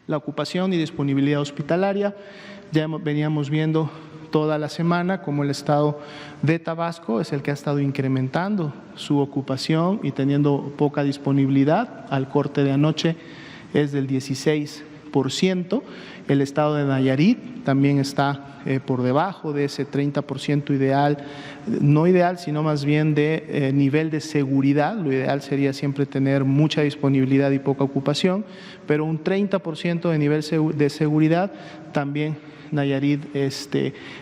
La ocupación y disponibilidad hospitalaria, ya veníamos viendo toda la semana como el estado de Tabasco es el que ha estado incrementando su ocupación y teniendo poca disponibilidad. Al corte de anoche es del 16%. El estado de Nayarit también está por debajo de ese 30% ideal, no ideal, sino más bien de nivel de seguridad. Lo ideal sería siempre tener mucha disponibilidad y poca ocupación, pero un 30% de nivel de seguridad también Nayarit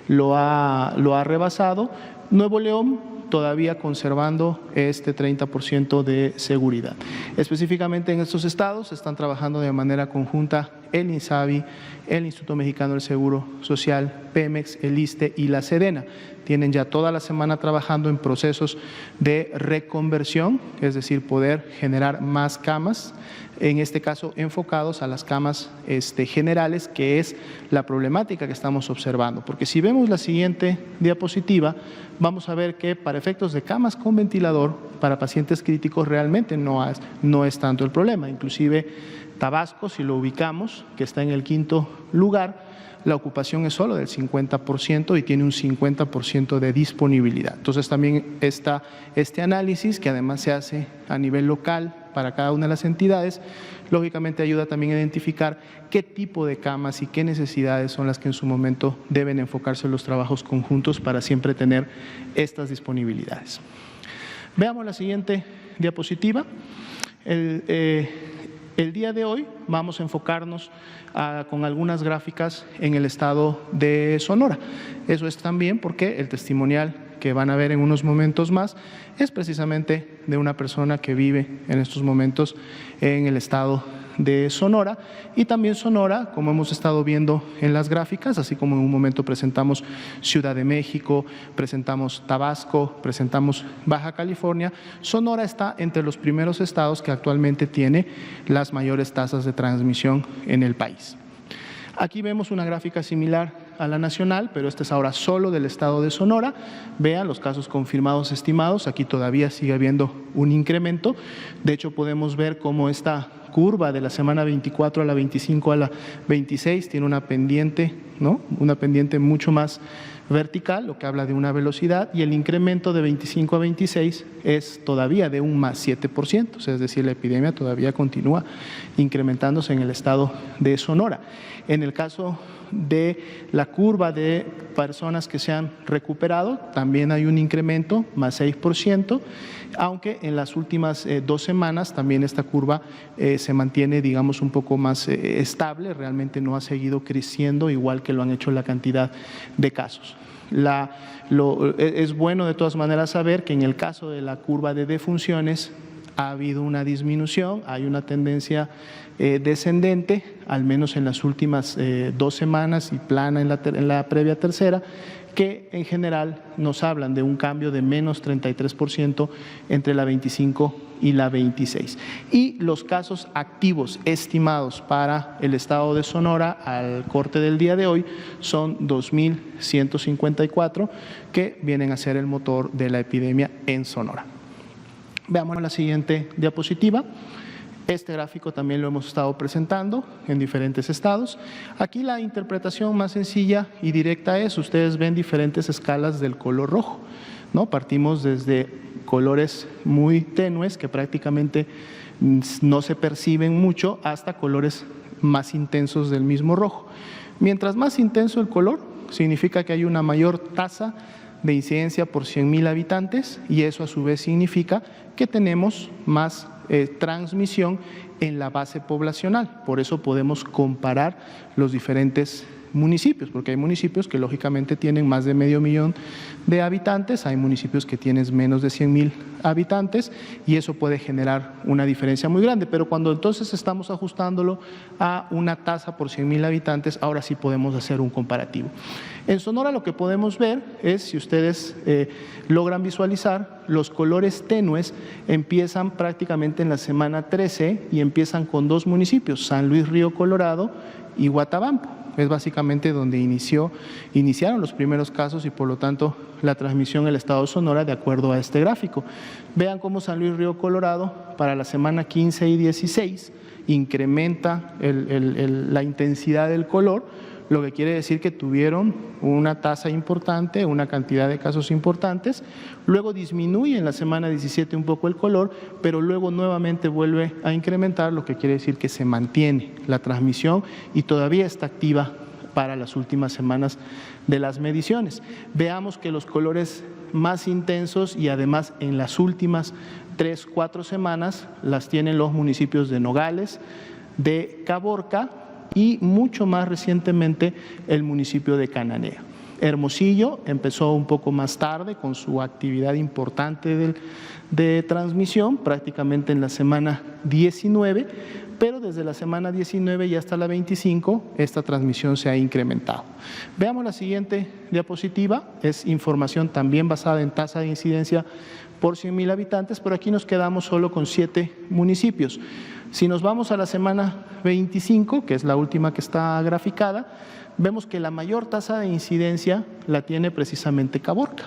lo ha rebasado. Nuevo León todavía conservando este 30% de seguridad. Específicamente en estos estados están trabajando de manera conjunta el INSABI, el Instituto Mexicano del Seguro Social, Pemex, el ISSSTE y la Sedena. Tienen ya toda la semana trabajando en procesos de reconversión, es decir, poder generar más camas, en este caso enfocados a las camas generales, que es la problemática que estamos observando. Porque si vemos la siguiente diapositiva, vamos a ver que para efectos de camas con ventilador, para pacientes críticos realmente no es tanto el problema. Inclusive Tabasco, si lo ubicamos, que está en el 5º lugar, la ocupación es solo del 50% y tiene un 50% de disponibilidad. Entonces también está este análisis, que además se hace a nivel local para cada una de las entidades, lógicamente ayuda también a identificar qué tipo de camas y qué necesidades son las que en su momento deben enfocarse en los trabajos conjuntos para siempre tener estas disponibilidades. Veamos la siguiente diapositiva. El día de hoy vamos a enfocarnos con algunas gráficas en el estado de Sonora. Eso es también porque el testimonial que van a ver en unos momentos más es precisamente de una persona que vive en estos momentos en el estado de Sonora, y también Sonora, como hemos estado viendo en las gráficas, así como en un momento presentamos Ciudad de México, presentamos Tabasco, presentamos Baja California, Sonora está entre los primeros estados que actualmente tiene las mayores tasas de transmisión en el país. Aquí vemos una gráfica similar a la nacional, pero esta es ahora solo del estado de Sonora. Vean los casos confirmados estimados, aquí todavía sigue habiendo un incremento. De hecho, podemos ver cómo esta curva de la semana 24 a la 25 a la 26 tiene una pendiente, ¿no? Una pendiente mucho más vertical, lo que habla de una velocidad, y el incremento de 25 a 26 es todavía de un más 7%, o sea, es decir, la epidemia todavía continúa incrementándose en el estado de Sonora. En el caso de la curva de personas que se han recuperado, también hay un incremento, más 6%, aunque en las últimas 2 semanas también esta curva se mantiene, digamos, un poco más estable, realmente no ha seguido creciendo igual que lo han hecho la cantidad de casos. Es bueno de todas maneras saber que en el caso de la curva de defunciones ha habido una disminución, hay una tendencia descendente, al menos en las últimas 2 semanas y plana en la previa tercera, que en general nos hablan de un cambio de menos 33% entre la 25 y la 26. Y los casos activos estimados para el estado de Sonora al corte del día de hoy son 2.154, que vienen a ser el motor de la epidemia en Sonora. Veamos la siguiente diapositiva. Este gráfico también lo hemos estado presentando en diferentes estados. Aquí la interpretación más sencilla y directa es, ustedes ven diferentes escalas del color rojo, ¿no? Partimos desde colores muy tenues que prácticamente no se perciben mucho hasta colores más intensos del mismo rojo. Mientras más intenso el color, significa que hay una mayor tasa de incidencia por 100,000 habitantes, y eso a su vez significa que tenemos más transmisión en la base poblacional. Por eso podemos comparar los diferentes municipios, porque hay municipios que lógicamente tienen más de 500,000 de habitantes, hay municipios que tienen menos de 100,000 habitantes, y eso puede generar una diferencia muy grande. Pero cuando entonces estamos ajustándolo a una tasa por 100,000 habitantes, ahora sí podemos hacer un comparativo. En Sonora lo que podemos ver es, si ustedes logran visualizar, los colores tenues empiezan prácticamente en la semana 13 y empiezan con 2 municipios, San Luis Río Colorado y Huatabampo. Es básicamente donde iniciaron los primeros casos y por lo tanto la transmisión en el estado de Sonora de acuerdo a este gráfico. Vean cómo San Luis Río Colorado para la semana 15 y 16 incrementa la intensidad del color, lo que quiere decir que tuvieron una tasa importante, una cantidad de casos importantes, luego disminuye en la semana 17 un poco el color, pero luego nuevamente vuelve a incrementar, lo que quiere decir que se mantiene la transmisión y todavía está activa para las últimas semanas de las mediciones. Veamos que los colores más intensos y además en las últimas 3-4 semanas las tienen los municipios de Nogales, de Caborca y mucho más recientemente el municipio de Cananea. Hermosillo empezó un poco más tarde con su actividad importante de transmisión, prácticamente en la semana 19, pero desde la semana 19 y hasta la 25 esta transmisión se ha incrementado. Veamos la siguiente diapositiva, es información también basada en tasa de incidencia por 100.000 habitantes, pero aquí nos quedamos solo con 7 municipios. Si nos vamos a la semana 25, que es la última que está graficada, vemos que la mayor tasa de incidencia la tiene precisamente Caborca,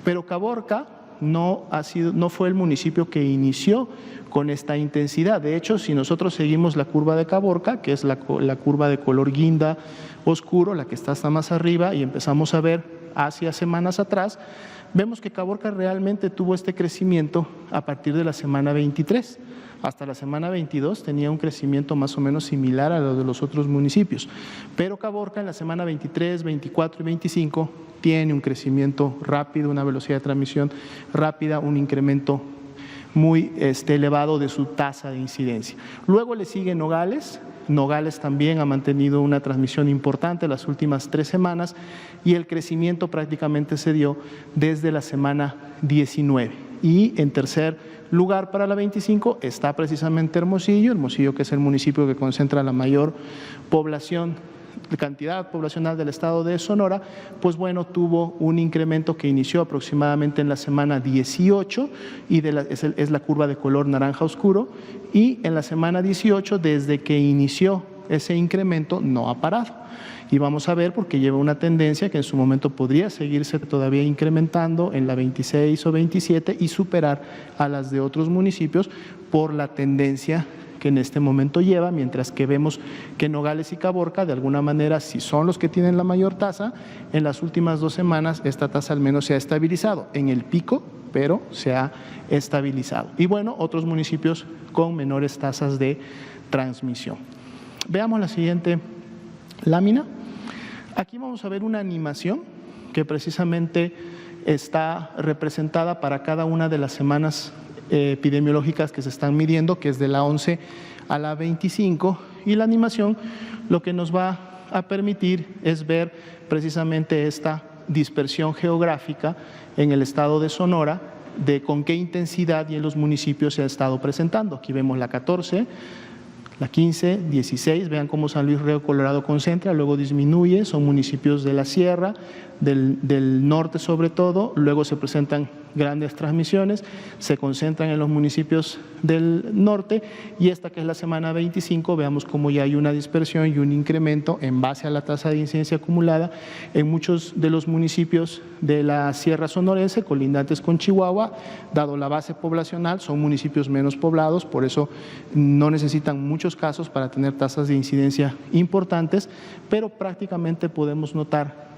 pero Caborca no fue el municipio que inició con esta intensidad. De hecho, si nosotros seguimos la curva de Caborca, que es la curva de color guinda oscuro, la que está hasta más arriba, y empezamos a ver hacia semanas atrás, vemos que Caborca realmente tuvo este crecimiento a partir de la semana 23. Hasta la semana 22 tenía un crecimiento más o menos similar a lo de los otros municipios, pero Caborca en la semana 23, 24 y 25 tiene un crecimiento rápido, una velocidad de transmisión rápida, un incremento muy elevado de su tasa de incidencia. Luego le sigue Nogales. Nogales también ha mantenido una transmisión importante las últimas 3 semanas y el crecimiento prácticamente se dio desde la semana 19. Y en tercer lugar para la 25 está precisamente Hermosillo, que es el municipio que concentra la mayor cantidad poblacional del estado de Sonora, pues bueno, tuvo un incremento que inició aproximadamente en la semana 18 y es la curva de color naranja oscuro, y en la semana 18, desde que inició ese incremento, no ha parado. Y vamos a ver porque lleva una tendencia que en su momento podría seguirse todavía incrementando en la 26 o 27 y superar a las de otros municipios por la tendencia que en este momento lleva, mientras que vemos que Nogales y Caborca de alguna manera sí son los que tienen la mayor tasa. En las últimas 2 semanas esta tasa al menos se ha estabilizado en el pico, pero se ha estabilizado. Y bueno, otros municipios con menores tasas de transmisión. Veamos la siguiente lámina. Aquí vamos a ver una animación que precisamente está representada para cada una de las semanas epidemiológicas que se están midiendo, que es de la 11 a la 25, y la animación lo que nos va a permitir es ver precisamente esta dispersión geográfica en el estado de Sonora, de con qué intensidad y en los municipios se ha estado presentando. Aquí vemos la 14, la 15, 16, vean cómo San Luis Río Colorado concentra, luego disminuye, son municipios de la sierra, del norte sobre todo, luego se presentan grandes transmisiones, se concentran en los municipios del norte, y esta que es la semana 25, veamos cómo ya hay una dispersión y un incremento en base a la tasa de incidencia acumulada en muchos de los municipios de la sierra sonorense colindantes con Chihuahua. Dado la base poblacional, son municipios menos poblados, por eso no necesitan muchos casos para tener tasas de incidencia importantes, pero prácticamente podemos notar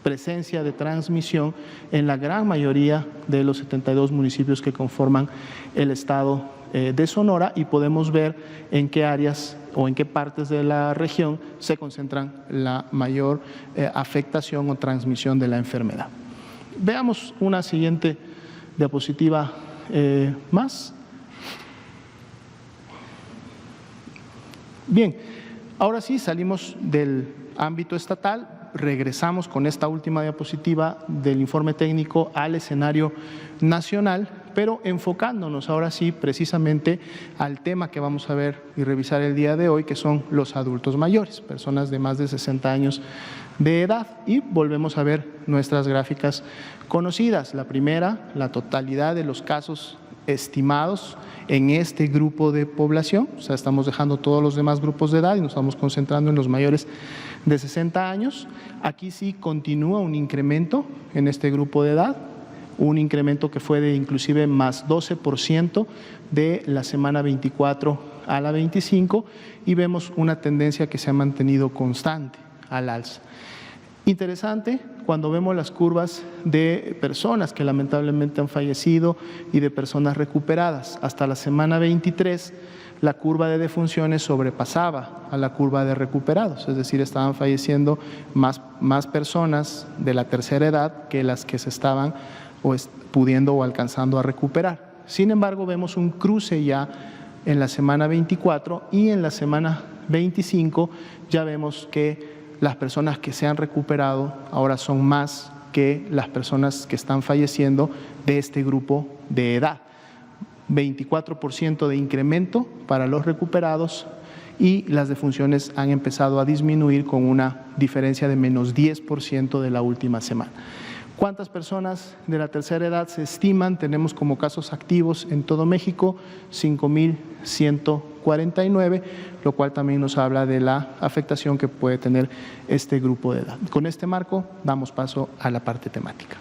presencia de transmisión en la gran mayoría de los 72 municipios que conforman el estado de Sonora, y podemos ver en qué áreas o en qué partes de la región se concentran la mayor afectación o transmisión de la enfermedad. Veamos una siguiente diapositiva más. Bien, ahora sí salimos del ámbito estatal. Regresamos con esta última diapositiva del informe técnico al escenario nacional, pero enfocándonos ahora sí precisamente al tema que vamos a ver y revisar el día de hoy, que son los adultos mayores, personas de más de 60 años de edad. Y volvemos a ver nuestras gráficas conocidas. La primera, la totalidad de los casos estimados en este grupo de población, o sea, estamos dejando todos los demás grupos de edad y nos estamos concentrando en los mayores de 60 años. Aquí sí continúa un incremento en este grupo de edad, un incremento que fue de inclusive más 12% de la semana 24 a la 25 y vemos una tendencia que se ha mantenido constante al alza. Interesante cuando vemos las curvas de personas que lamentablemente han fallecido y de personas recuperadas. Hasta la semana 23, la curva de defunciones sobrepasaba a la curva de recuperados, es decir, estaban falleciendo más personas de la tercera edad que las que se estaban pudiendo o alcanzando a recuperar. Sin embargo, vemos un cruce ya en la semana 24 y en la semana 25 ya vemos que las personas que se han recuperado ahora son más que las personas que están falleciendo de este grupo de edad. 24% de incremento para los recuperados y las defunciones han empezado a disminuir con una diferencia de menos 10% de la última semana. ¿Cuántas personas de la tercera edad se estiman? Tenemos como casos activos en todo México 5.149, lo cual también nos habla de la afectación que puede tener este grupo de edad. Con este marco damos paso a la parte temática.